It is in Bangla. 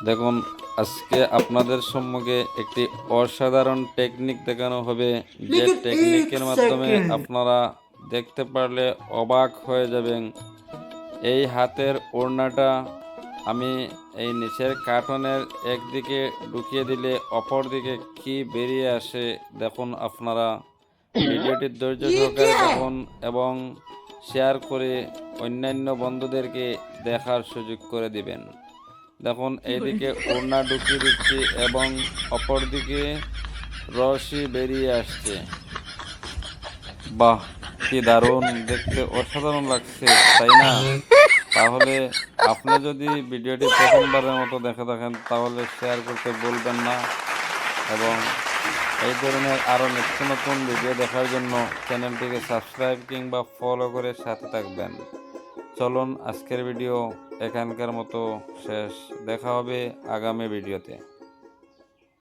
দেখুন, আজকে আপনাদের সম্মুখে একটি অসাধারণ টেকনিক দেখানো হবে, যে लेकिन एक টেকনিকের মাধ্যমে सेकंड আপনারা দেখতে পারলে অবাক হয়ে যাবেন। এই হাতের ওড়নাটা আমি এই নিচের কার্টনের একদিকে ঢুকিয়ে দিলে অপর দিকে কি বেরিয়ে আসে দেখুন। আপনারা ভিডিওটি ধৈর্য ये সহকারে क्या है? দেখুন এবং শেয়ার করে অন্যান্য বন্ধুদেরকে দেখার সুযোগ করে দিবেন। দেখুন, এইদিকে ওড়না ঢুকিয়ে দিচ্ছি এবং অপর দিকে রশি বেরিয়ে আসছে। বাহ, কি দারুণ দেখতে, অসাধারণ লাগছে, তাই না? তাহলে আপনি যদি ভিডিওটি প্রথমবারের মতো দেখে থাকেন তাহলে শেয়ার করতে ভুলবেন না এবং এই ধরনের আরও নিত্য নতুন ভিডিও দেখার জন্য চ্যানেলটিকে সাবস্ক্রাইব কিংবা ফলো করে সাথে থাকবেন। চলুন, আজকের ভিডিও এখানকার মতো শেষ। দেখা হবে আগামী ভিডিওতে।